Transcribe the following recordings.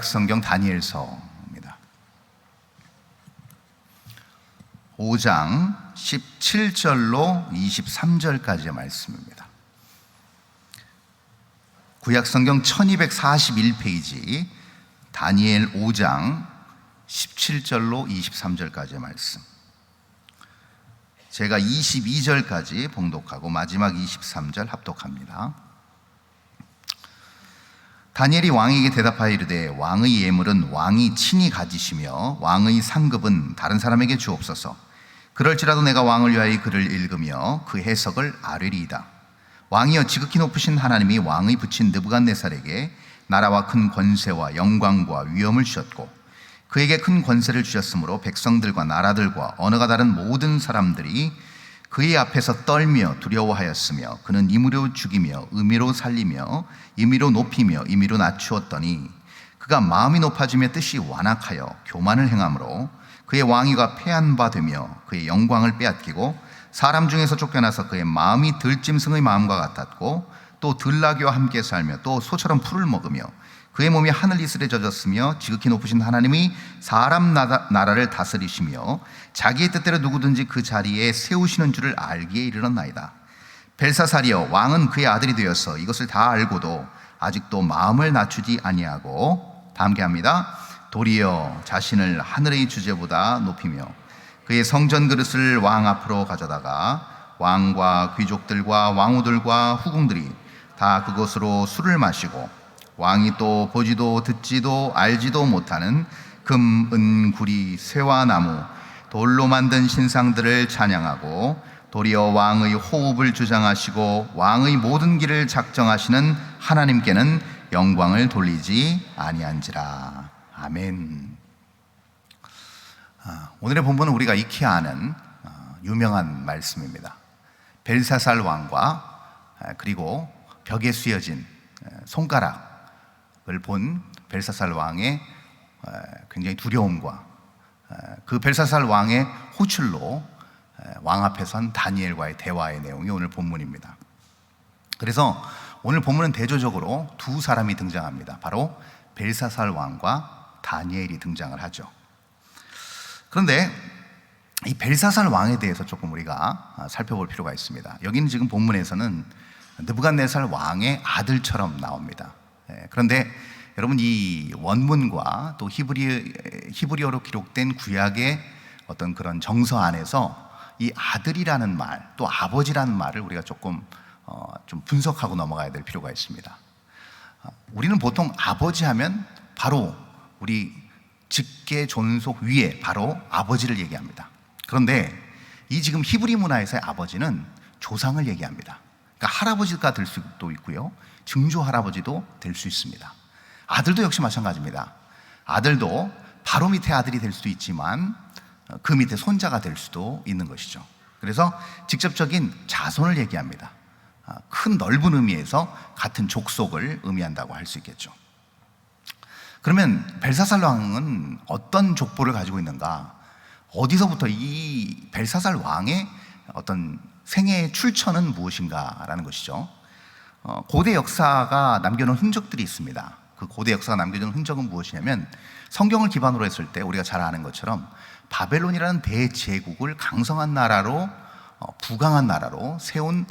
성경 다니엘서입니다. 5장 17절로 23절까지의 말씀입니다. 구약 성경 1241페이지 다니엘 5장 17절로 23절까지의 말씀. 제가 22절까지 봉독하고 마지막 23절 합독합니다. 다니엘이 왕에게 대답하여 이르되 왕의 예물은 왕이 친히 가지시며 왕의 상급은 다른 사람에게 주옵소서. 그럴지라도 내가 왕을 위하여 글을 읽으며 그 해석을 아뢰리이다. 왕이여, 지극히 높으신 하나님이 왕의 붙인 느부갓네살에게 나라와 큰 권세와 영광과 위엄을 주셨고 그에게 큰 권세를 주셨으므로 백성들과 나라들과 언어가 다른 모든 사람들이 그의 앞에서 떨며 두려워하였으며 그는 임의로 죽이며 의미로 살리며 임의로 높이며 임의로 낮추었더니 그가 마음이 높아지며 뜻이 완악하여 교만을 행함으로 그의 왕위가 패한 바 되며 그의 영광을 빼앗기고 사람 중에서 쫓겨나서 그의 마음이 들짐승의 마음과 같았고 또 들나귀와 함께 살며 또 소처럼 풀을 먹으며 그의 몸이 하늘 이슬에 젖었으며 지극히 높으신 하나님이 사람 나라를 다스리시며 자기의 뜻대로 누구든지 그 자리에 세우시는 줄을 알기에 이르렀나이다. 벨사살이여, 왕은 그의 아들이 되어서 이것을 다 알고도 아직도 마음을 낮추지 아니하고, 다 함께 합니다. 도리어 자신을 하늘의 주제보다 높이며 그의 성전 그릇을 왕 앞으로 가져다가 왕과 귀족들과 왕후들과 후궁들이 다 그것으로 술을 마시고 왕이 또 보지도 듣지도 알지도 못하는 금, 은, 구리, 쇠와 나무, 돌로 만든 신상들을 찬양하고 도리어 왕의 호흡을 주장하시고 왕의 모든 길을 작정하시는 하나님께는 영광을 돌리지 아니한지라. 아멘. 오늘의 본문은 우리가 익히 아는 유명한 말씀입니다. 벨사살 왕과 그리고 벽에 씌어진 손가락을 본 벨사살 왕의 굉장히 두려움과 그 벨사살 왕의 호출로 왕 앞에 선 다니엘과의 대화의 내용이 오늘 본문입니다. 그래서 오늘 본문은 대조적으로 두 사람이 등장합니다. 바로 벨사살 왕과 다니엘이 등장을 하죠. 그런데 이 벨사살 왕에 대해서 조금 우리가 살펴볼 필요가 있습니다. 여기는 지금 본문에서는 느부갓네살 왕의 아들처럼 나옵니다. 그런데 여러분, 이 원문과 또 히브리어로 기록된 구약의 어떤 그런 정서 안에서 이 아들이라는 말, 또 아버지라는 말을 우리가 조금 좀 분석하고 넘어가야 될 필요가 있습니다. 우리는 보통 아버지 하면 바로 우리 직계 존속 위에 바로 아버지를 얘기합니다. 그런데 이 지금 히브리 문화에서의 아버지는 조상을 얘기합니다. 그러니까 할아버지가 될 수도 있고요, 증조 할아버지도 될 수 있습니다. 아들도 역시 마찬가지입니다. 아들도 바로 밑에 아들이 될 수도 있지만 그 밑에 손자가 될 수도 있는 것이죠. 그래서 직접적인 자손을 얘기합니다. 큰 넓은 의미에서 같은 족속을 의미한다고 할 수 있겠죠. 그러면 벨사살 왕은 어떤 족보를 가지고 있는가? 어디서부터 이 벨사살 왕의 어떤 생애의 출처는 무엇인가라는 것이죠. 고대 역사가 남겨놓은 흔적들이 있습니다. 그 고대 역사가 남겨놓은 흔적은 무엇이냐면, 성경을 기반으로 했을 때 우리가 잘 아는 것처럼 바벨론이라는 대제국을 강성한 나라로, 부강한 나라로 세운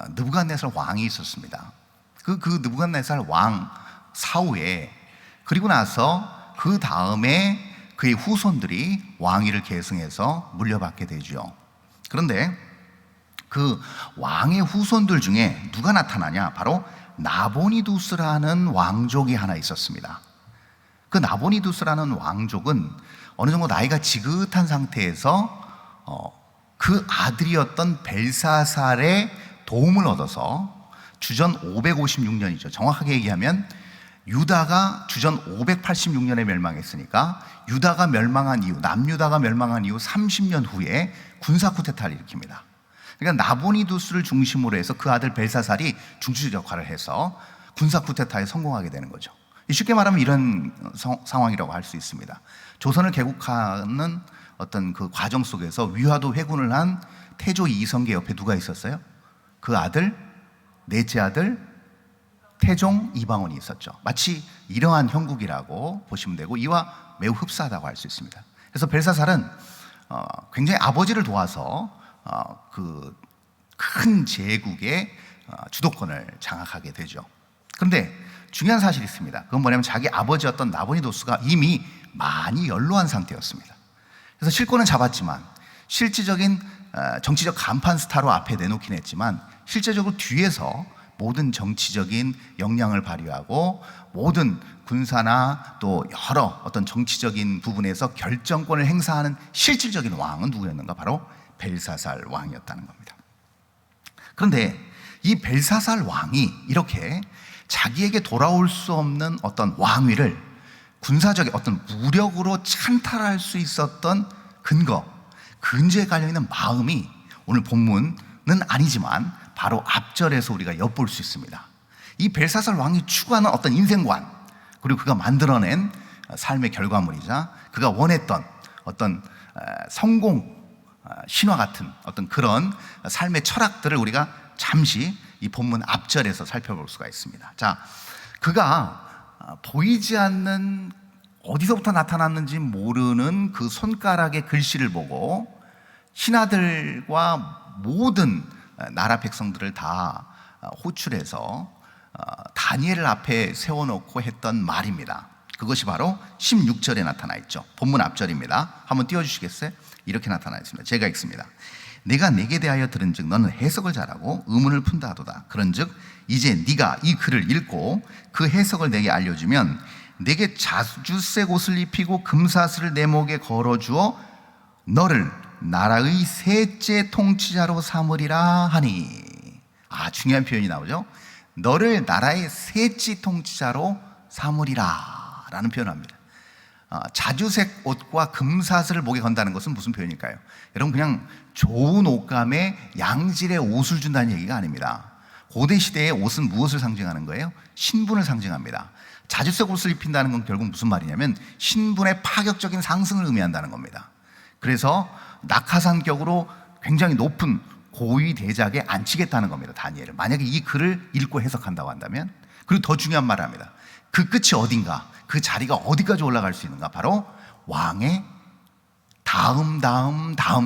느부갓네살 왕이 있었습니다. 그 느부갓네살 왕 사후에, 그리고 나서 그 다음에 그의 후손들이 왕위를 계승해서 물려받게 되죠. 그런데 그 왕의 후손들 중에 누가 나타나냐? 바로 나보니두스라는 왕족이 하나 있었습니다. 그 나보니두스라는 왕족은 어느 정도 나이가 지긋한 상태에서 그 아들이었던 벨사살의 도움을 얻어서 주전 556년이죠. 정확하게 얘기하면 유다가 주전 586년에 멸망했으니까 유다가 멸망한 이후, 남유다가 멸망한 이후 30년 후에 군사 쿠데타를 일으킵니다. 그러니까 나보니두스를 중심으로 해서 그 아들 벨사살이 중추적 역할을 해서 군사 쿠데타에 성공하게 되는 거죠. 쉽게 말하면 이런 상황이라고 할 수 있습니다. 조선을 개국하는 어떤 그 과정 속에서 위화도 회군을 한 태조 이성계 옆에 누가 있었어요? 그 아들, 넷째 아들 태종, 이방원이 있었죠. 마치 이러한 형국이라고 보시면 되고 이와 매우 흡사하다고 할 수 있습니다. 그래서 벨사살은 굉장히 아버지를 도와서 그 큰 제국의 주도권을 장악하게 되죠. 그런데 중요한 사실이 있습니다. 그건 뭐냐면 자기 아버지였던 나보니도스가 이미 많이 연로한 상태였습니다. 그래서 실권은 잡았지만 실질적인 정치적 간판 스타로 앞에 내놓긴 했지만 실제적으로 뒤에서 모든 정치적인 역량을 발휘하고 모든 군사나 또 여러 어떤 정치적인 부분에서 결정권을 행사하는 실질적인 왕은 누구였는가? 바로 벨사살 왕이었다는 겁니다. 그런데 이 벨사살 왕이 이렇게 자기에게 돌아올 수 없는 어떤 왕위를 군사적인 어떤 무력으로 찬탈할 수 있었던 근저에 깔려있는 마음이 오늘 본문은 아니지만 바로 앞절에서 우리가 엿볼 수 있습니다. 이 벨사살 왕이 추구하는 어떤 인생관, 그리고 그가 만들어낸 삶의 결과물이자 그가 원했던 어떤 성공 신화 같은 어떤 그런 삶의 철학들을 우리가 잠시 이 본문 앞절에서 살펴볼 수가 있습니다. 자, 그가 보이지 않는 어디서부터 나타났는지 모르는 그 손가락의 글씨를 보고 신하들과 모든 나라 백성들을 다 호출해서 다니엘을 앞에 세워놓고 했던 말입니다. 그것이 바로 16절에 나타나 있죠. 본문 앞절입니다. 한번 띄워주시겠어요? 이렇게 나타나 있습니다. 제가 읽습니다. 내가 내게 대하여 들은즉 너는 해석을 잘하고 의문을 푼다 하도다. 그런즉 이제 네가 이 글을 읽고 그 해석을 내게 알려주면 내게 자주색 옷을 입히고 금사슬을 내 목에 걸어주어 너를 나라의 셋째 통치자로 삼으리라 하니. 중요한 표현이 나오죠. 너를 나라의 셋째 통치자로 삼으리라 라는 표현을 합니다. 자주색 옷과 금사슬을 목에 건다는 것은 무슨 표현일까요? 여러분, 그냥 좋은 옷감에 양질의 옷을 준다는 얘기가 아닙니다. 고대 시대의 옷은 무엇을 상징하는 거예요? 신분을 상징합니다. 자주색 옷을 입힌다는 건 결국 무슨 말이냐면 신분의 파격적인 상승을 의미한다는 겁니다. 그래서 낙하산격으로 굉장히 높은 고위 대작에 앉히겠다는 겁니다. 다니엘을. 만약에 이 글을 읽고 해석한다고 한다면. 그리고 더 중요한 말을 합니다. 그 끝이 어딘가, 그 자리가 어디까지 올라갈 수 있는가? 바로 왕의 다음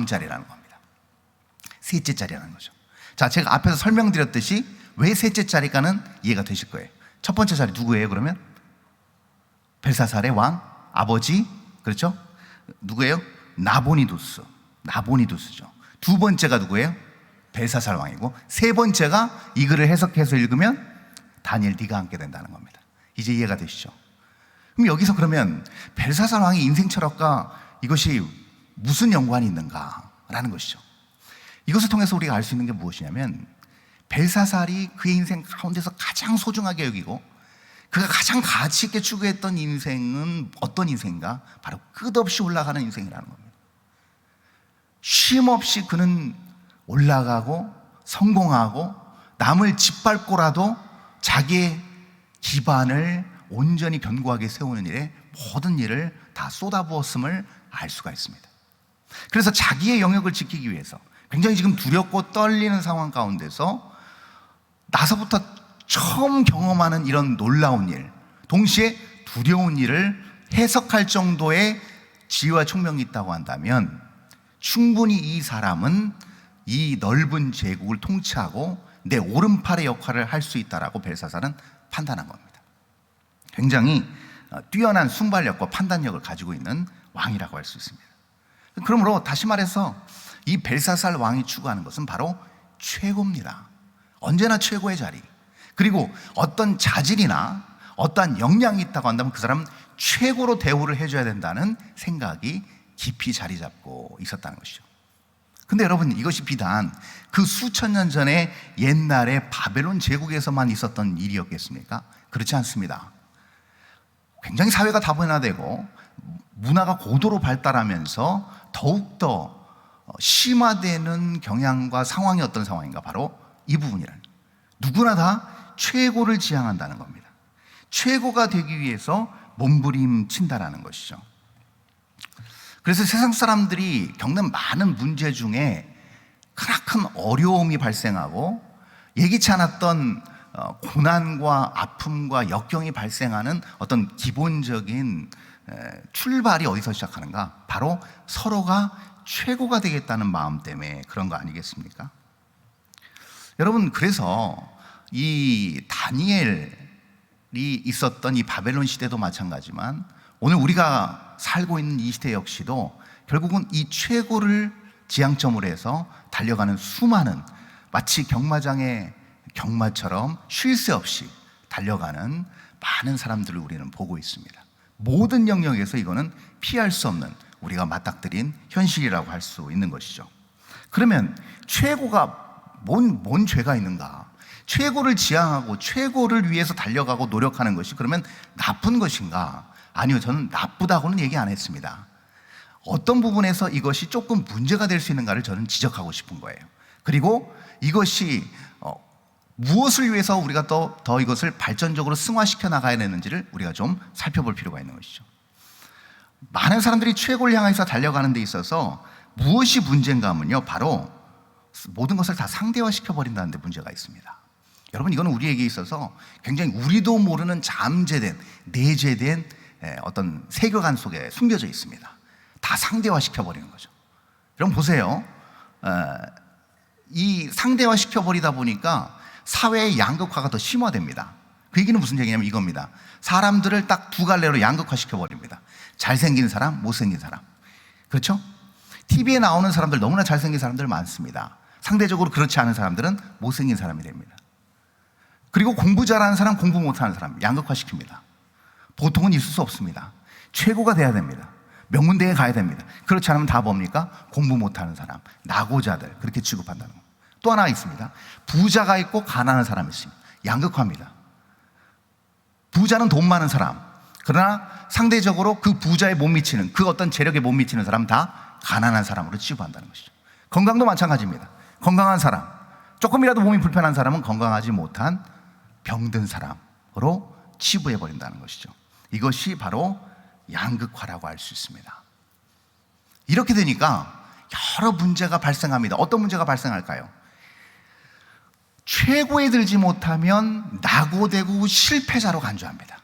자리라는 겁니다. 셋째 자리라는 거죠. 자, 제가 앞에서 설명드렸듯이 왜 셋째 자리가는 이해가 되실 거예요. 첫 번째 자리 누구예요? 그러면 벨사살의 왕 아버지, 그렇죠? 누구예요? 나보니두스죠. 두 번째가 누구예요? 벨사살 왕이고, 세 번째가 이 글을 해석해서 읽으면 다니엘 네가 앉게 된다는 겁니다. 이제 이해가 되시죠? 그럼 여기서 그러면 벨사살 왕의 인생 철학과 이것이 무슨 연관이 있는가라는 것이죠. 이것을 통해서 우리가 알 수 있는 게 무엇이냐면 벨사살이 그의 인생 가운데서 가장 소중하게 여기고 그가 가장 가치 있게 추구했던 인생은 어떤 인생인가? 바로 끝없이 올라가는 인생이라는 겁니다. 쉼 없이 그는 올라가고 성공하고 남을 짓밟고라도 자기의 기반을 온전히 견고하게 세우는 일에 모든 일을 다 쏟아부었음을 알 수가 있습니다. 그래서 자기의 영역을 지키기 위해서 굉장히 지금 두렵고 떨리는 상황 가운데서 나서부터 처음 경험하는 이런 놀라운 일, 동시에 두려운 일을 해석할 정도의 지혜와 총명이 있다고 한다면 충분히 이 사람은 이 넓은 제국을 통치하고 내 오른팔의 역할을 할 수 있다라고 벨사살은 판단한 겁니다. 굉장히 뛰어난 순발력과 판단력을 가지고 있는 왕이라고 할 수 있습니다. 그러므로 다시 말해서 이 벨사살 왕이 추구하는 것은 바로 최고입니다. 언제나 최고의 자리. 그리고 어떤 자질이나 어떠한 역량이 있다고 한다면 그 사람은 최고로 대우를 해줘야 된다는 생각이 깊이 자리 잡고 있었다는 것이죠. 근데 여러분, 이것이 비단 그 수천 년 전에 옛날에 바벨론 제국에서만 있었던 일이었겠습니까? 그렇지 않습니다. 굉장히 사회가 다변화되고 문화가 고도로 발달하면서 더욱더 심화되는 경향과 상황이 어떤 상황인가? 바로 이 부분이라는, 누구나 다 최고를 지향한다는 겁니다. 최고가 되기 위해서 몸부림친다라는 것이죠. 그래서 세상 사람들이 겪는 많은 문제 중에 크나큰 어려움이 발생하고 예기치 않았던 고난과 아픔과 역경이 발생하는 어떤 기본적인 출발이 어디서 시작하는가? 바로 서로가 최고가 되겠다는 마음 때문에 그런 거 아니겠습니까? 여러분, 그래서 이 다니엘이 있었던 이 바벨론 시대도 마찬가지지만 오늘 우리가 살고 있는 이 시대 역시도 결국은 이 최고를 지향점으로 해서 달려가는 수많은, 마치 경마장의 경마처럼 쉴 새 없이 달려가는 많은 사람들을 우리는 보고 있습니다. 모든 영역에서 이거는 피할 수 없는 우리가 맞닥뜨린 현실이라고 할 수 있는 것이죠. 그러면 최고가 뭔 죄가 있는가? 최고를 지향하고 최고를 위해서 달려가고 노력하는 것이 그러면 나쁜 것인가? 아니요, 저는 나쁘다고는 얘기 안 했습니다. 어떤 부분에서 이것이 조금 문제가 될 수 있는가를 저는 지적하고 싶은 거예요. 그리고 이것이 무엇을 위해서 우리가 더 이것을 발전적으로 승화시켜 나가야 되는지를 우리가 좀 살펴볼 필요가 있는 것이죠. 많은 사람들이 최고를 향해서 달려가는 데 있어서 무엇이 문제인가 하면요, 바로 모든 것을 다 상대화시켜 버린다는 데 문제가 있습니다. 여러분, 이거는 우리에게 있어서 굉장히 우리도 모르는 잠재된, 내재된 어떤 세계관 속에 숨겨져 있습니다. 다 상대화시켜 버리는 거죠. 여러분 보세요. 이 상대화시켜 버리다 보니까 사회의 양극화가 더 심화됩니다. 그 얘기는 무슨 얘기냐면 이겁니다. 사람들을 딱 두 갈래로 양극화시켜 버립니다. 잘생긴 사람, 못생긴 사람. 그렇죠? TV에 나오는 사람들, 너무나 잘생긴 사람들 많습니다. 상대적으로 그렇지 않은 사람들은 못생긴 사람이 됩니다. 그리고 공부 잘하는 사람, 공부 못하는 사람 양극화시킵니다. 보통은 있을 수 없습니다. 최고가 돼야 됩니다. 명문대에 가야 됩니다. 그렇지 않으면 다 뭡니까? 공부 못하는 사람, 낙오자들, 그렇게 취급한다는 겁니다. 또 하나 있습니다. 부자가 있고 가난한 사람이 있습니다. 양극화입니다. 부자는 돈 많은 사람, 그러나 상대적으로 그 부자에 못 미치는, 그 어떤 재력에 못 미치는 사람 다 가난한 사람으로 취급한다는 것이죠. 건강도 마찬가지입니다. 건강한 사람, 조금이라도 몸이 불편한 사람은 건강하지 못한 병든 사람으로 치부해버린다는 것이죠. 이것이 바로 양극화라고 할 수 있습니다. 이렇게 되니까 여러 문제가 발생합니다. 어떤 문제가 발생할까요? 최고에 들지 못하면 낙오되고 실패자로 간주합니다.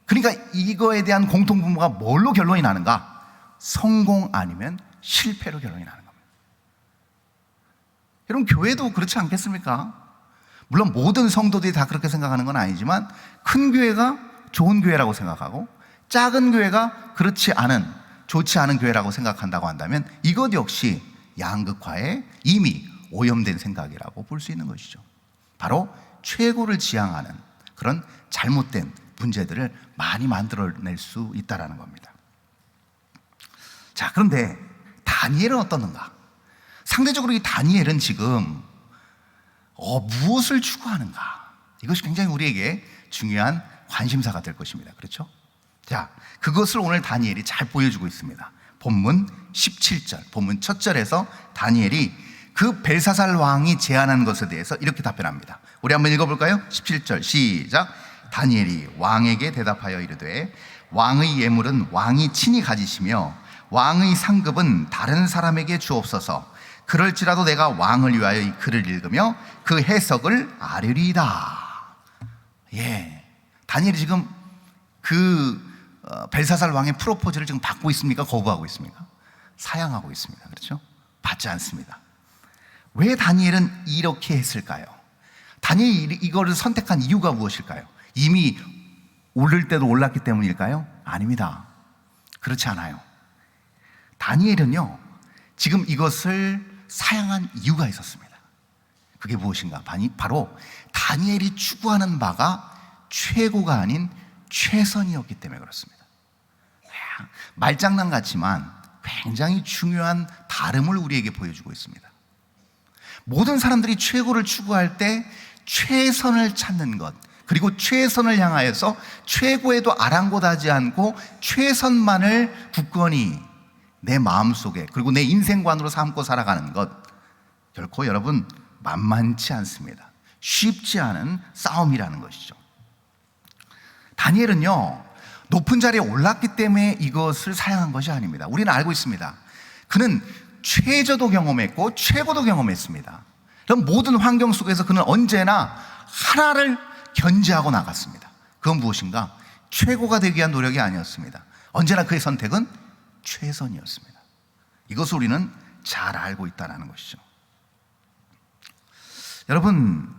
그러니까 이거에 대한 공통분모가 뭘로 결론이 나는가? 성공 아니면 실패로 결론이 나는 겁니다. 여러분, 교회도 그렇지 않겠습니까? 물론 모든 성도들이 다 그렇게 생각하는 건 아니지만 큰 교회가 좋은 교회라고 생각하고 작은 교회가 그렇지 않은, 좋지 않은 교회라고 생각한다고 한다면 이것 역시 양극화에 이미 오염된 생각이라고 볼 수 있는 것이죠. 바로 최고를 지향하는 그런 잘못된 문제들을 많이 만들어낼 수 있다는 겁니다. 자, 그런데 다니엘은 어떻는가? 상대적으로 이 다니엘은 지금 무엇을 추구하는가? 이것이 굉장히 우리에게 중요한 관심사가 될 것입니다. 그렇죠? 자, 그것을 오늘 다니엘이 잘 보여주고 있습니다. 본문 17절, 본문 첫 절에서 다니엘이 그 벨사살 왕이 제안한 것에 대해서 이렇게 답변합니다. 우리 한번 읽어볼까요? 17절 시작. 다니엘이 왕에게 대답하여 이르되 왕의 예물은 왕이 친히 가지시며 왕의 상급은 다른 사람에게 주옵소서. 그럴지라도 내가 왕을 위하여 이 글을 읽으며 그 해석을 아뢰리이다. 예, 다니엘이 지금 벨사살 왕의 프로포즈를 지금 받고 있습니까? 거부하고 있습니까? 사양하고 있습니다. 그렇죠? 받지 않습니다. 왜 다니엘은 이렇게 했을까요? 다니엘이 이거를 선택한 이유가 무엇일까요? 이미 오를 때도 올랐기 때문일까요? 아닙니다. 그렇지 않아요. 다니엘은요, 지금 이것을 사양한 이유가 있었습니다. 그게 무엇인가? 바로 다니엘이 추구하는 바가 최고가 아닌 최선이었기 때문에 그렇습니다. 말장난 같지만 굉장히 중요한 다름을 우리에게 보여주고 있습니다. 모든 사람들이 최고를 추구할 때 최선을 찾는 것, 그리고 최선을 향하여서 최고에도 아랑곳하지 않고 최선만을 굳건히 내 마음속에, 그리고 내 인생관으로 삼고 살아가는 것, 결코 여러분 만만치 않습니다. 쉽지 않은 싸움이라는 것이죠. 다니엘은요, 높은 자리에 올랐기 때문에 이것을 사양한 것이 아닙니다. 우리는 알고 있습니다. 그는 최저도 경험했고 최고도 경험했습니다. 그럼 모든 환경 속에서 그는 언제나 하나를 견지하고 나갔습니다. 그건 무엇인가? 최고가 되기 위한 노력이 아니었습니다. 언제나 그의 선택은 최선이었습니다. 이것을 우리는 잘 알고 있다는 것이죠. 여러분,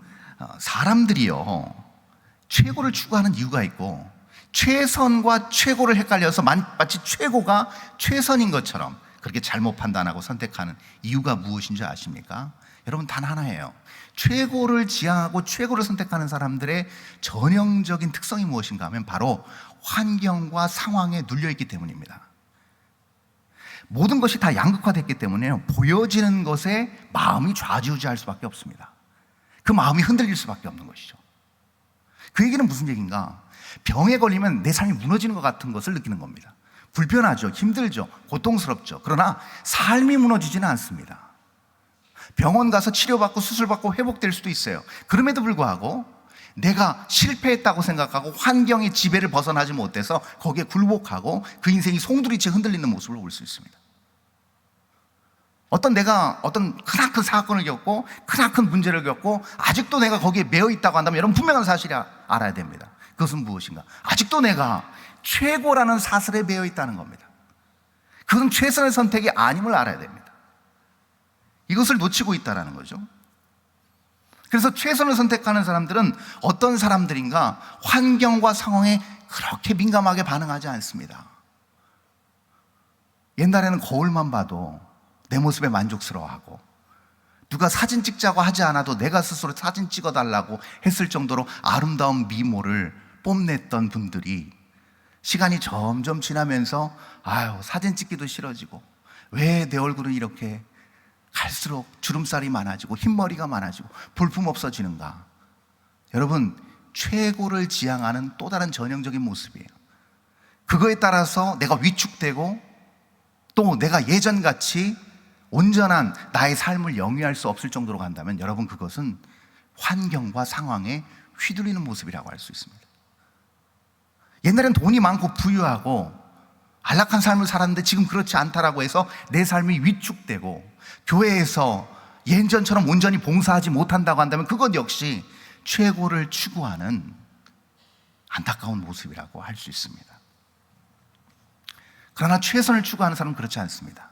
사람들이요, 최고를 추구하는 이유가 있고, 최선과 최고를 헷갈려서 마치 최고가 최선인 것처럼 그렇게 잘못 판단하고 선택하는 이유가 무엇인지 아십니까? 여러분, 단 하나예요. 최고를 지향하고 최고를 선택하는 사람들의 전형적인 특성이 무엇인가 하면 바로 환경과 상황에 눌려있기 때문입니다. 모든 것이 다 양극화됐기 때문에 보여지는 것에 마음이 좌지우지할 수밖에 없습니다. 그 마음이 흔들릴 수밖에 없는 것이죠. 그 얘기는 무슨 얘기인가? 병에 걸리면 내 삶이 무너지는 것 같은 것을 느끼는 겁니다. 불편하죠, 힘들죠, 고통스럽죠. 그러나 삶이 무너지지는 않습니다. 병원 가서 치료받고 수술받고 회복될 수도 있어요. 그럼에도 불구하고 내가 실패했다고 생각하고 환경의 지배를 벗어나지 못해서 거기에 굴복하고 그 인생이 송두리째 흔들리는 모습을 볼 수 있습니다. 내가 어떤 크나큰 사건을 겪고 크나큰 문제를 겪고 아직도 내가 거기에 매여 있다고 한다면 여러분, 분명한 사실이 알아야 됩니다. 그것은 무엇인가? 아직도 내가 최고라는 사슬에 매여 있다는 겁니다. 그것은 최선의 선택이 아님을 알아야 됩니다. 이것을 놓치고 있다는 거죠. 그래서 최선을 선택하는 사람들은 어떤 사람들인가? 환경과 상황에 그렇게 민감하게 반응하지 않습니다. 옛날에는 거울만 봐도 내 모습에 만족스러워하고, 누가 사진 찍자고 하지 않아도 내가 스스로 사진 찍어달라고 했을 정도로 아름다운 미모를 뽐냈던 분들이 시간이 점점 지나면서 사진 찍기도 싫어지고, 왜 내 얼굴은 이렇게 갈수록 주름살이 많아지고 흰머리가 많아지고 볼품 없어지는가? 여러분, 최고를 지향하는 또 다른 전형적인 모습이에요. 그거에 따라서 내가 위축되고 또 내가 예전같이 온전한 나의 삶을 영위할 수 없을 정도로 간다면 여러분, 그것은 환경과 상황에 휘둘리는 모습이라고 할 수 있습니다. 옛날엔 돈이 많고 부유하고 안락한 삶을 살았는데 지금 그렇지 않다라고 해서 내 삶이 위축되고 교회에서 예전처럼 온전히 봉사하지 못한다고 한다면 그것 역시 최고를 추구하는 안타까운 모습이라고 할 수 있습니다. 그러나 최선을 추구하는 사람은 그렇지 않습니다.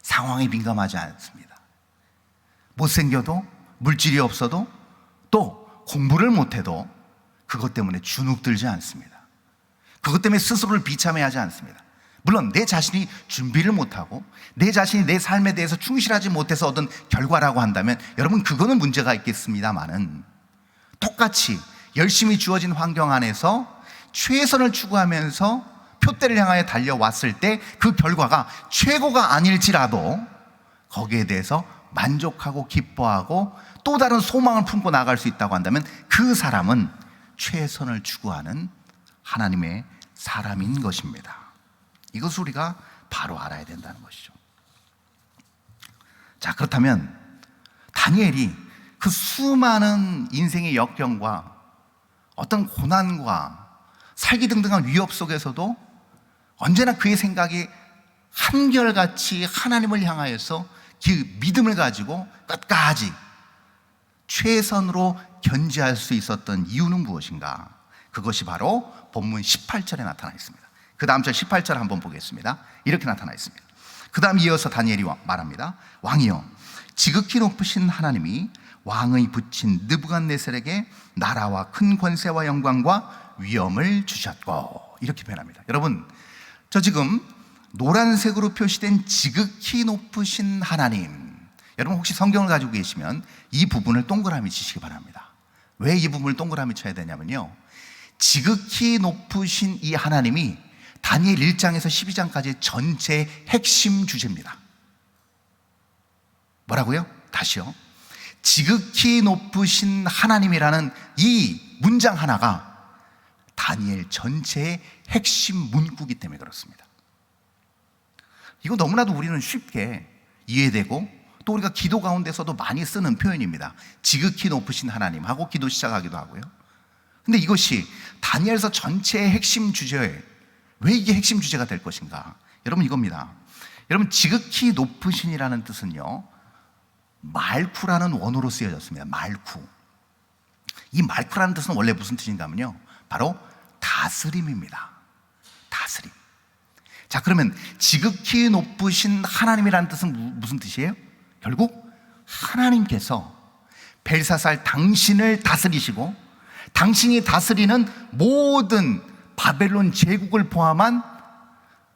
상황에 민감하지 않습니다. 못생겨도, 물질이 없어도, 또 공부를 못해도 그것 때문에 주눅들지 않습니다. 그것 때문에 스스로를 비참해하지 않습니다. 물론 내 자신이 준비를 못하고 내 자신이 내 삶에 대해서 충실하지 못해서 얻은 결과라고 한다면 여러분, 그거는 문제가 있겠습니다만은, 똑같이 열심히 주어진 환경 안에서 최선을 추구하면서 표대를 향하여 달려왔을 때 그 결과가 최고가 아닐지라도 거기에 대해서 만족하고 기뻐하고 또 다른 소망을 품고 나아갈 수 있다고 한다면 그 사람은 최선을 추구하는 하나님의 사람인 것입니다. 이것을 우리가 바로 알아야 된다는 것이죠. 자, 그렇다면 다니엘이 그 수많은 인생의 역경과 어떤 고난과 살기등등한 위협 속에서도 언제나 그의 생각이 한결같이 하나님을 향하여서 그 믿음을 가지고 끝까지 최선으로 견지할 수 있었던 이유는 무엇인가? 그것이 바로 본문 18절에 나타나 있습니다. 그 다음 절 18절 한번 보겠습니다. 이렇게 나타나 있습니다. 그 다음 이어서 다니엘이 말합니다. 왕이여, 지극히 높으신 하나님이 왕의 붙인 느부갓네살에게 나라와 큰 권세와 영광과 위엄을 주셨고, 이렇게 표현합니다. 여러분, 저 지금 노란색으로 표시된 지극히 높으신 하나님, 여러분 혹시 성경을 가지고 계시면 이 부분을 동그라미 치시기 바랍니다. 왜 이 부분을 동그라미 쳐야 되냐면요, 지극히 높으신 이 하나님이 다니엘 1장에서 12장까지의 전체 핵심 주제입니다. 뭐라고요? 다시요. 지극히 높으신 하나님이라는 이 문장 하나가 다니엘 전체의 핵심 문구이기 때문에 그렇습니다. 이거 너무나도 우리는 쉽게 이해되고 또 우리가 기도 가운데서도 많이 쓰는 표현입니다. 지극히 높으신 하나님 하고 기도 시작하기도 하고요. 근데 이것이 다니엘서 전체의 핵심 주제에 왜 이게 핵심 주제가 될 것인가? 여러분, 이겁니다. 여러분, 지극히 높으신이라는 뜻은요, 말쿠라는 원어로 쓰여졌습니다. 말쿠. 이 말쿠라는 뜻은 원래 무슨 뜻인가 하면요, 바로 다스림입니다. 다스림. 자, 그러면 지극히 높으신 하나님이라는 뜻은 무슨 뜻이에요? 결국 하나님께서 벨사살 당신을 다스리시고 당신이 다스리는 모든 바벨론 제국을 포함한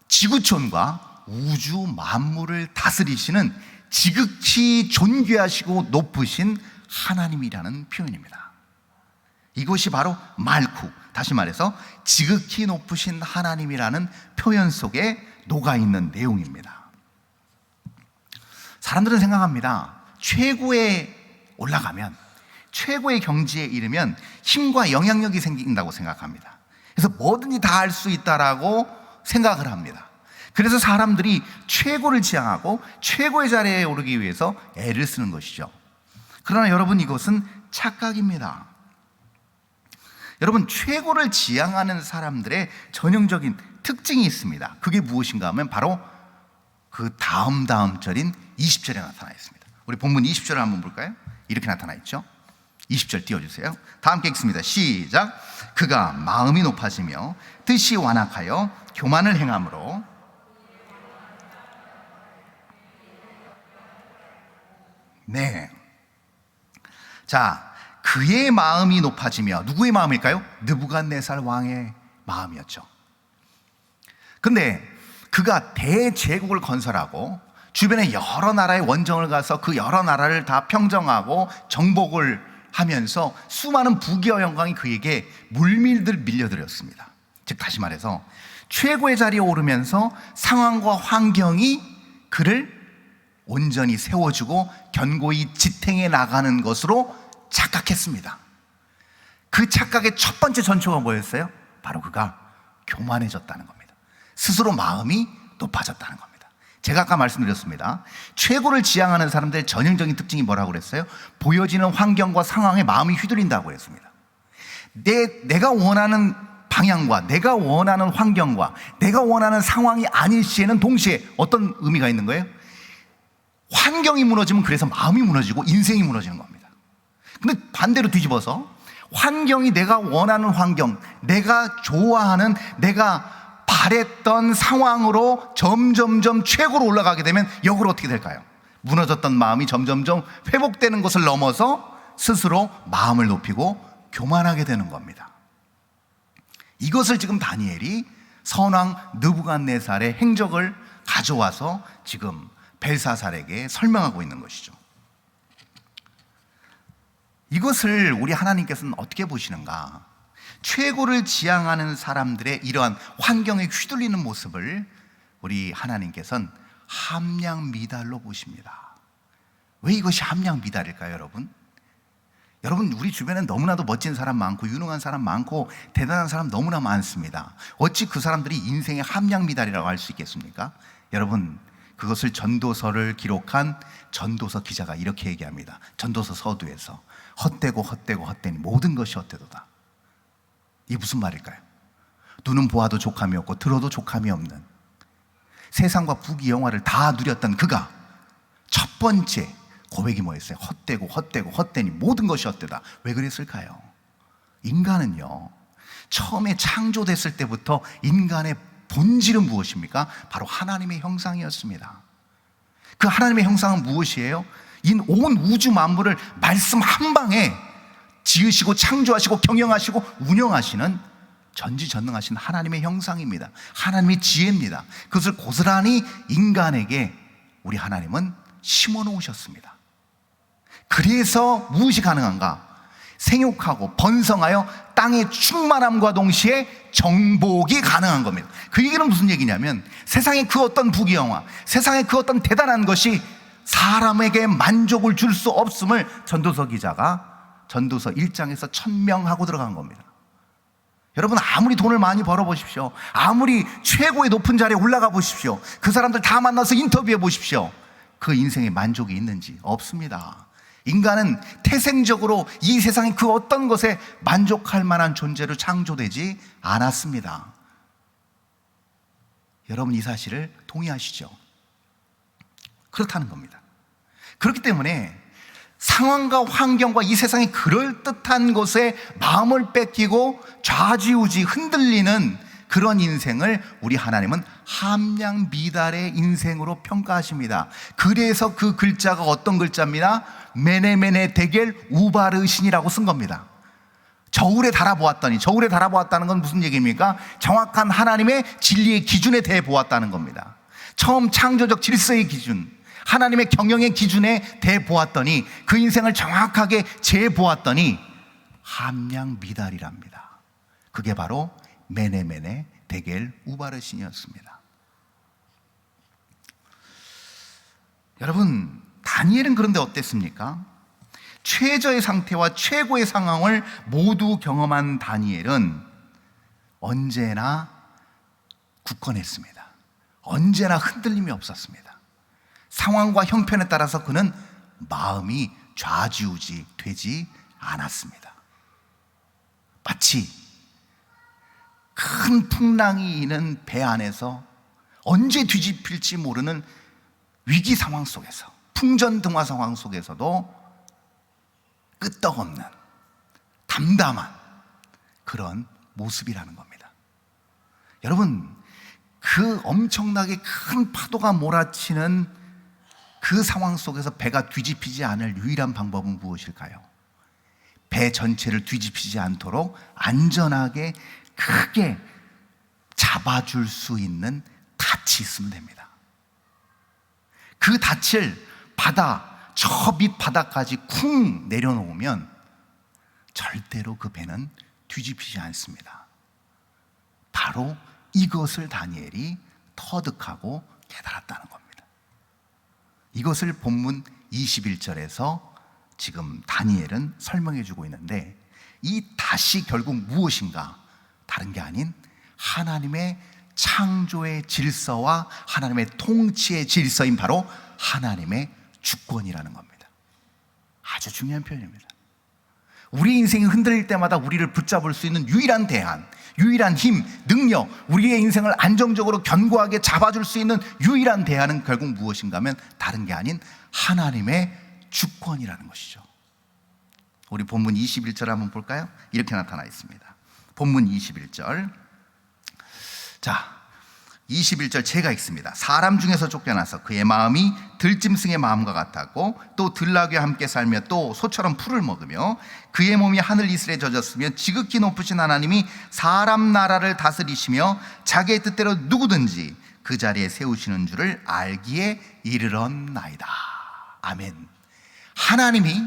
지구촌과 우주 만물을 다스리시는 지극히 존귀하시고 높으신 하나님이라는 표현입니다. 이것이 바로 말쿠, 다시 말해서 지극히 높으신 하나님이라는 표현 속에 녹아있는 내용입니다. 사람들은 생각합니다. 최고에 올라가면, 최고의 경지에 이르면 힘과 영향력이 생긴다고 생각합니다. 그래서 뭐든지 다 할 수 있다라고 생각을 합니다. 그래서 사람들이 최고를 지향하고 최고의 자리에 오르기 위해서 애를 쓰는 것이죠. 그러나 여러분, 이것은 착각입니다. 여러분, 최고를 지향하는 사람들의 전형적인 특징이 있습니다. 그게 무엇인가 하면 바로 그 다음 절인 20절에 나타나 있습니다. 우리 본문 20절을 한번 볼까요? 이렇게 나타나 있죠. 20절 띄워주세요. 다 함께 읽습니다. 시작. 그가 마음이 높아지며 뜻이 완악하여 교만을 행함으로. 네. 자, 그의 마음이 높아지며, 누구의 마음일까요? 느부갓네살 왕의 마음이었죠. 근데 그가 대제국을 건설하고 주변에 여러 나라의 원정을 가서 그 여러 나라를 다 평정하고 정복을 하면서 수많은 부귀와 영광이 그에게 물밀들 밀려들었습니다. 즉, 다시 말해서 최고의 자리에 오르면서 상황과 환경이 그를 온전히 세워주고 견고히 지탱해 나가는 것으로 착각했습니다. 그 착각의 첫 번째 전초가 뭐였어요? 바로 그가 교만해졌다는 겁니다. 스스로 마음이 높아졌다는 겁니다. 제가 아까 말씀드렸습니다. 최고를 지향하는 사람들의 전형적인 특징이 뭐라고 그랬어요? 보여지는 환경과 상황에 마음이 휘둘린다고 했습니다. 내가 원하는 방향과 내가 원하는 환경과 내가 원하는 상황이 아닐 시에는 동시에 어떤 의미가 있는 거예요? 환경이 무너지면 그래서 마음이 무너지고 인생이 무너지는 겁니다. 근데 반대로 뒤집어서 환경이 내가 원하는 환경, 내가 좋아하는, 내가 바랬던 상황으로 점점점 최고로 올라가게 되면 역으로 어떻게 될까요? 무너졌던 마음이 점점점 회복되는 것을 넘어서 스스로 마음을 높이고 교만하게 되는 겁니다. 이것을 지금 다니엘이 선왕 느부갓네살의 행적을 가져와서 지금 벨사살에게 설명하고 있는 것이죠. 이것을 우리 하나님께서는 어떻게 보시는가? 최고를 지향하는 사람들의 이러한 환경에 휘둘리는 모습을 우리 하나님께서는 함량 미달로 보십니다. 왜 이것이 함량 미달일까요, 여러분? 여러분, 우리 주변에 너무나도 멋진 사람 많고 유능한 사람 많고 대단한 사람 너무나 많습니다. 어찌 그 사람들이 인생의 함량 미달이라고 할 수 있겠습니까? 여러분, 그것을 전도서를 기록한 전도서 기자가 이렇게 얘기합니다. 전도서 서두에서 헛되고 헛되고 헛되니 모든 것이 헛되도다. 이게 무슨 말일까요? 눈은 보아도 족함이 없고 들어도 족함이 없는 세상과 부귀영화를 다 누렸던 그가 첫 번째 고백이 뭐였어요? 헛되고 헛되고 헛되니 모든 것이 헛되다. 왜 그랬을까요? 인간은요, 처음에 창조됐을 때부터 인간의 본질은 무엇입니까? 바로 하나님의 형상이었습니다. 그 하나님의 형상은 무엇이에요? 이 온 우주 만물을 말씀 한 방에 지으시고 창조하시고 경영하시고 운영하시는 전지전능하신 하나님의 형상입니다. 하나님의 지혜입니다. 그것을 고스란히 인간에게 우리 하나님은 심어 놓으셨습니다. 그래서 무엇이 가능한가? 생육하고 번성하여 땅의 충만함과 동시에 정복이 가능한 겁니다. 그 얘기는 무슨 얘기냐면 세상의 그 어떤 부귀영화, 세상의 그 어떤 대단한 것이 사람에게 만족을 줄 수 없음을 전도서 기자가 전도서 1장에서 천명하고 들어간 겁니다. 여러분, 아무리 돈을 많이 벌어보십시오, 아무리 최고의 높은 자리에 올라가 보십시오, 그 사람들 다 만나서 인터뷰해 보십시오, 그 인생에 만족이 있는지 없습니다. 인간은 태생적으로 이 세상의 그 어떤 것에 만족할 만한 존재로 창조되지 않았습니다. 여러분, 이 사실을 동의하시죠? 그렇다는 겁니다. 그렇기 때문에 상황과 환경과 이 세상의 그럴듯한 것에 마음을 뺏기고 좌지우지 흔들리는 그런 인생을 우리 하나님은 함량미달의 인생으로 평가하십니다. 그래서 그 글자가 어떤 글자입니다? 메네메네 데겔 우바르신이라고 쓴 겁니다. 저울에 달아보았다는 건 무슨 얘기입니까? 정확한 하나님의 진리의 기준에 대해 보았다는 겁니다. 처음 창조적 질서의 기준, 하나님의 경영의 기준에 대해 보았더니 그 인생을 정확하게 재보았더니 함량미달이랍니다. 그게 바로 메네메네 데겔 우바르신이었습니다. 여러분, 다니엘은 그런데 어땠습니까? 최저의 상태와 최고의 상황을 모두 경험한 다니엘은 언제나 굳건했습니다. 언제나 흔들림이 없었습니다. 상황과 형편에 따라서 그는 마음이 좌지우지 되지 않았습니다. 마치 큰 풍랑이 있는 배 안에서 언제 뒤집힐지 모르는 위기 상황 속에서, 풍전등화 상황 속에서도 끄떡없는 담담한 그런 모습이라는 겁니다. 여러분, 그 엄청나게 큰 파도가 몰아치는 그 상황 속에서 배가 뒤집히지 않을 유일한 방법은 무엇일까요? 배 전체를 뒤집히지 않도록 안전하게 크게 잡아줄 수 있는 닻이 있으면 됩니다. 그 닻을 저 밑바닥까지 쿵 내려놓으면 절대로 그 배는 뒤집히지 않습니다. 바로 이것을 다니엘이 터득하고 깨달았다는 겁니다. 이것을 본문 21절에서 지금 다니엘은 설명해 주고 있는데, 이 닷이 결국 무엇인가? 다른 게 아닌 하나님의 창조의 질서와 하나님의 통치의 질서인 바로 하나님의 주권이라는 겁니다. 아주 중요한 표현입니다. 우리 인생이 흔들릴 때마다 우리를 붙잡을 수 있는 유일한 대안, 유일한 힘, 능력, 우리의 인생을 안정적으로 견고하게 잡아줄 수 있는 유일한 대안은 결국 무엇인가 하면 다른 게 아닌 하나님의 주권이라는 것이죠. 우리 본문 21절 한번 볼까요? 이렇게 나타나 있습니다. 본문 21절. 자, 21절 제가 읽습니다. 사람 중에서 쫓겨나서 그의 마음이 들짐승의 마음과 같았고 또 들나귀와 함께 살며 또 소처럼 풀을 먹으며 그의 몸이 하늘 이슬에 젖었으며 지극히 높으신 하나님이 사람 나라를 다스리시며 자기의 뜻대로 누구든지 그 자리에 세우시는 줄을 알기에 이르렀나이다. 아멘. 하나님이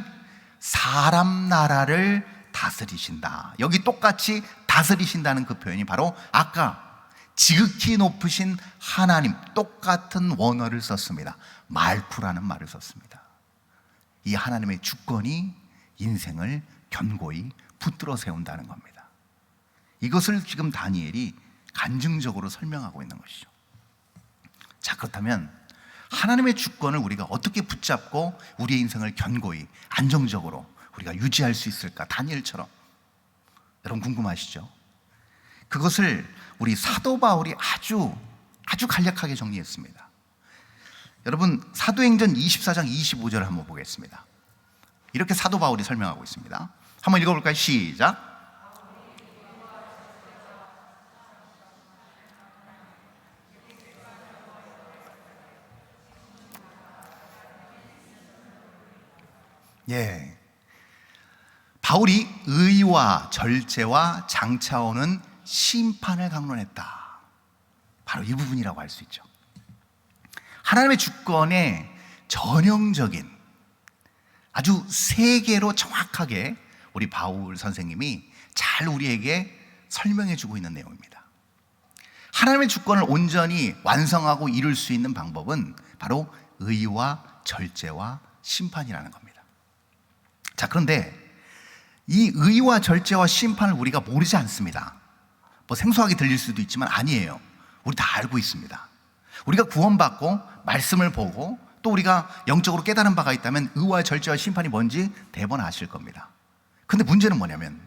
사람 나라를 다스리신다. 여기 똑같이 다스리신다는 그 표현이 바로 아까 지극히 높으신 하나님, 똑같은 원어를 썼습니다. 말쿠라는 말을 썼습니다. 이 하나님의 주권이 인생을 견고히 붙들어 세운다는 겁니다. 이것을 지금 다니엘이 간증적으로 설명하고 있는 것이죠. 자, 그렇다면 하나님의 주권을 우리가 어떻게 붙잡고 우리의 인생을 견고히 안정적으로 우리가 유지할 수 있을까? 다니엘처럼. 여러분 궁금하시죠? 그것을 우리 사도 바울이 아주 간략하게 정리했습니다. 여러분, 사도행전 24장 25절을 한번 보겠습니다. 이렇게 사도 바울이 설명하고 있습니다. 한번 읽어볼까요? 시작. 예, 바울이 의와 절제와 장차오는 심판을 강론했다. 바로 이 부분이라고 할 수 있죠. 하나님의 주권의 전형적인 아주 세계로 정확하게 우리 바울 선생님이 잘 우리에게 설명해 주고 있는 내용입니다. 하나님의 주권을 온전히 완성하고 이룰 수 있는 방법은 바로 의와 절제와 심판이라는 겁니다. 자, 그런데 이 의와 절제와 심판을 우리가 모르지 않습니다. 뭐 생소하게 들릴 수도 있지만 아니에요. 우리 다 알고 있습니다. 우리가 구원받고 말씀을 보고 또 우리가 영적으로 깨달은 바가 있다면 의와 절제와 심판이 뭔지 대번 아실 겁니다. 근데 문제는 뭐냐면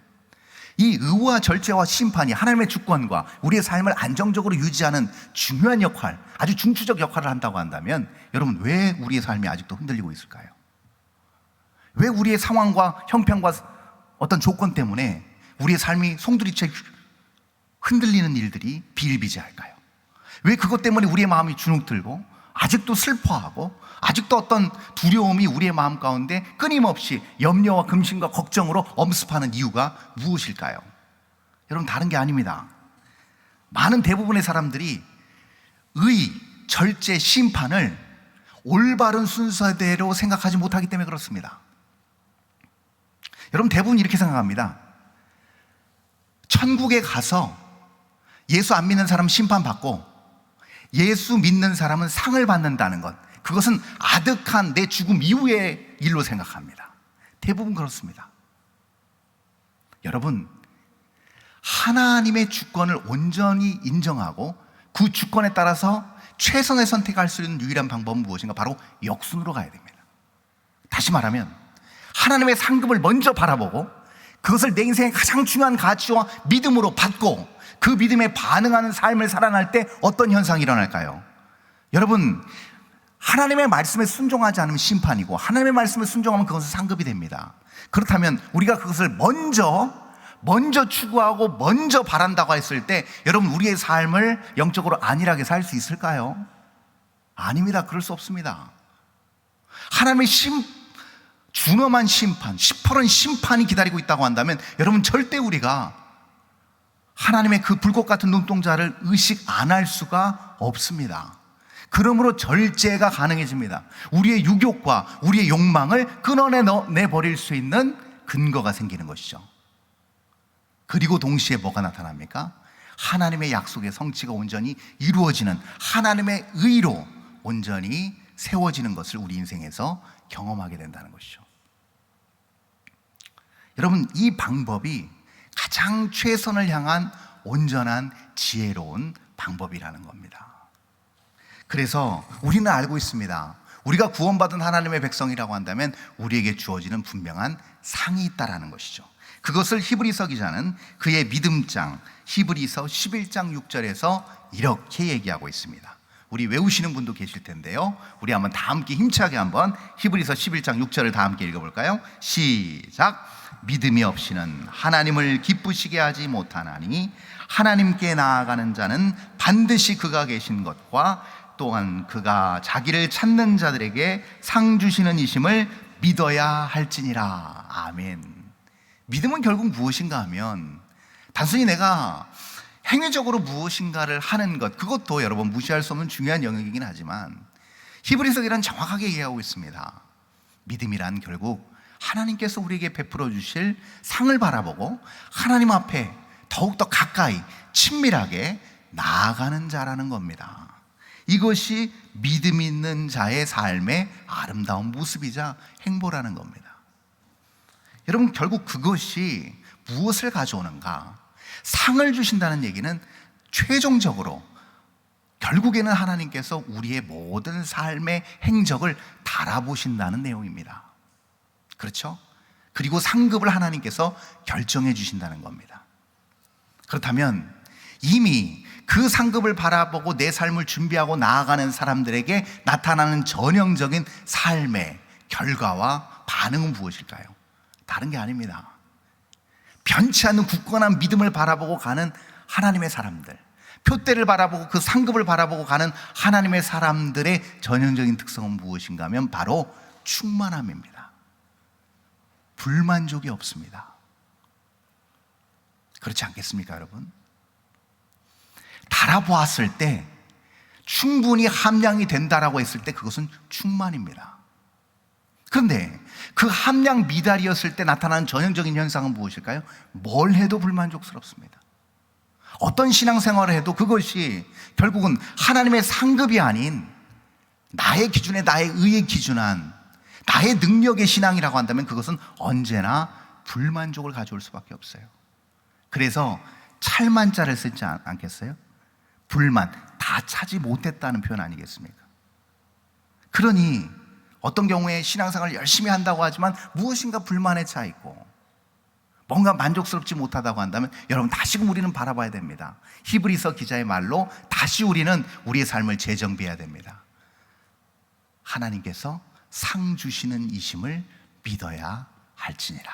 이 의와 절제와 심판이 하나님의 주권과 우리의 삶을 안정적으로 유지하는 중요한 역할, 아주 중추적 역할을 한다고 한다면 여러분 왜 우리의 삶이 아직도 흔들리고 있을까요? 왜 우리의 상황과 형편과 어떤 조건 때문에 우리의 삶이 송두리째 흔들리는 일들이 비일비재할까요? 왜 그것 때문에 우리의 마음이 주눅들고 아직도 슬퍼하고 아직도 어떤 두려움이 우리의 마음 가운데 끊임없이 염려와 근심과 걱정으로 엄습하는 이유가 무엇일까요? 여러분, 다른 게 아닙니다. 많은 대부분의 사람들이 의, 절제, 심판을 올바른 순서대로 생각하지 못하기 때문에 그렇습니다. 여러분, 대부분 이렇게 생각합니다. 천국에 가서 예수 안 믿는 사람 심판받고 예수 믿는 사람은 상을 받는다는 것, 그것은 아득한 내 죽음 이후의 일로 생각합니다. 대부분 그렇습니다. 여러분, 하나님의 주권을 온전히 인정하고 그 주권에 따라서 최선의 선택할 수 있는 유일한 방법은 무엇인가? 바로 역순으로 가야 됩니다. 다시 말하면 하나님의 상급을 먼저 바라보고 그것을 내 인생의 가장 중요한 가치와 믿음으로 받고 그 믿음에 반응하는 삶을 살아날 때 어떤 현상이 일어날까요? 여러분, 하나님의 말씀에 순종하지 않으면 심판이고 하나님의 말씀에 순종하면 그것은 상급이 됩니다. 그렇다면 우리가 그것을 먼저 추구하고 먼저 바란다고 했을 때 여러분, 우리의 삶을 영적으로 안일하게 살 수 있을까요? 아닙니다. 그럴 수 없습니다. 하나님의 준엄한 심판, 시퍼런 심판이 기다리고 있다고 한다면 여러분, 절대 우리가 하나님의 그 불꽃 같은 눈동자를 의식 안 할 수가 없습니다. 그러므로 절제가 가능해집니다. 우리의 유욕과 우리의 욕망을 끊어내버릴 수 있는 근거가 생기는 것이죠. 그리고 동시에 뭐가 나타납니까? 하나님의 약속의 성취가 온전히 이루어지는, 하나님의 의로 온전히 세워지는 것을 우리 인생에서 경험하게 된다는 것이죠. 여러분, 이 방법이 가장 최선을 향한 온전한 지혜로운 방법이라는 겁니다. 그래서 우리는 알고 있습니다. 우리가 구원받은 하나님의 백성이라고 한다면 우리에게 주어지는 분명한 상이 있다라는 것이죠. 그것을 히브리서 기자는 그의 믿음장 히브리서 11장 6절에서 이렇게 얘기하고 있습니다. 우리 외우시는 분도 계실 텐데요, 우리 한번 다 함께 힘차게 한번 히브리서 11장 6절을 다 함께 읽어볼까요? 시작. 믿음이 없이는 하나님을 기쁘시게 하지 못하나니 하나님께 나아가는 자는 반드시 그가 계신 것과 또한 그가 자기를 찾는 자들에게 상 주시는 이심을 믿어야 할지니라. 아멘. 믿음은 결국 무엇인가 하면 단순히 내가 행위적으로 무엇인가를 하는 것, 그것도 여러분 무시할 수 없는 중요한 영역이긴 하지만 히브리서기란 정확하게 이해하고 있습니다. 믿음이란 결국 하나님께서 우리에게 베풀어 주실 상을 바라보고 하나님 앞에 더욱더 가까이 친밀하게 나아가는 자라는 겁니다. 이것이 믿음 있는 자의 삶의 아름다운 모습이자 행보라는 겁니다. 여러분, 결국 그것이 무엇을 가져오는가? 상을 주신다는 얘기는 최종적으로 결국에는 하나님께서 우리의 모든 삶의 행적을 달아보신다는 내용입니다. 그렇죠? 그리고 상급을 하나님께서 결정해 주신다는 겁니다. 그렇다면 이미 그 상급을 바라보고 내 삶을 준비하고 나아가는 사람들에게 나타나는 전형적인 삶의 결과와 반응은 무엇일까요? 다른 게 아닙니다. 변치 않는 굳건한 믿음을 바라보고 가는 하나님의 사람들, 표대를 바라보고 그 상급을 바라보고 가는 하나님의 사람들의 전형적인 특성은 무엇인가 하면 바로 충만함입니다. 불만족이 없습니다. 그렇지 않겠습니까, 여러분? 달아보았을 때 충분히 함량이 된다라고 했을 때 그것은 충만입니다. 그런데 그 함량 미달이었을 때 나타나는 전형적인 현상은 무엇일까요? 뭘 해도 불만족스럽습니다. 어떤 신앙생활을 해도 그것이 결국은 하나님의 상급이 아닌 나의 기준에, 나의 의에 기준한 나의 능력의 신앙이라고 한다면 그것은 언제나 불만족을 가져올 수밖에 없어요. 그래서 찰만자를 쓰지 않겠어요? 불만, 다 차지 못했다는 표현 아니겠습니까? 그러니 어떤 경우에 신앙생활을 열심히 한다고 하지만 무엇인가 불만에 차 있고 뭔가 만족스럽지 못하다고 한다면 여러분, 다시금 우리는 바라봐야 됩니다. 히브리서 기자의 말로 다시 우리는 우리의 삶을 재정비해야 됩니다. 하나님께서 상 주시는 이심을 믿어야 할지니라.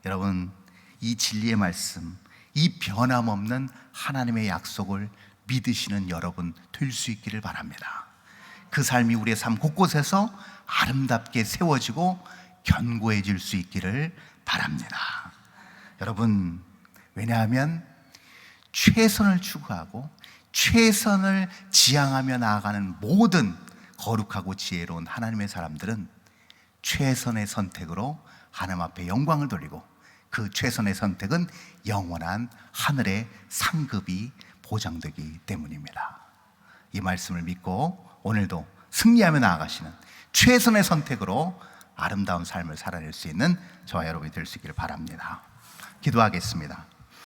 여러분, 이 진리의 말씀, 이 변함없는 하나님의 약속을 믿으시는 여러분 될 수 있기를 바랍니다. 그 삶이 우리의 삶 곳곳에서 아름답게 세워지고 견고해질 수 있기를 바랍니다. 여러분, 왜냐하면 최선을 추구하고 최선을 지향하며 나아가는 모든 거룩하고 지혜로운 하나님의 사람들은 최선의 선택으로 하나님 앞에 영광을 돌리고, 그 최선의 선택은 영원한 하늘의 상급이 보장되기 때문입니다. 이 말씀을 믿고 오늘도 승리하며 나아가시는 최선의 선택으로 아름다운 삶을 살아낼 수 있는 저와 여러분이 될 수 있기를 바랍니다. 기도하겠습니다.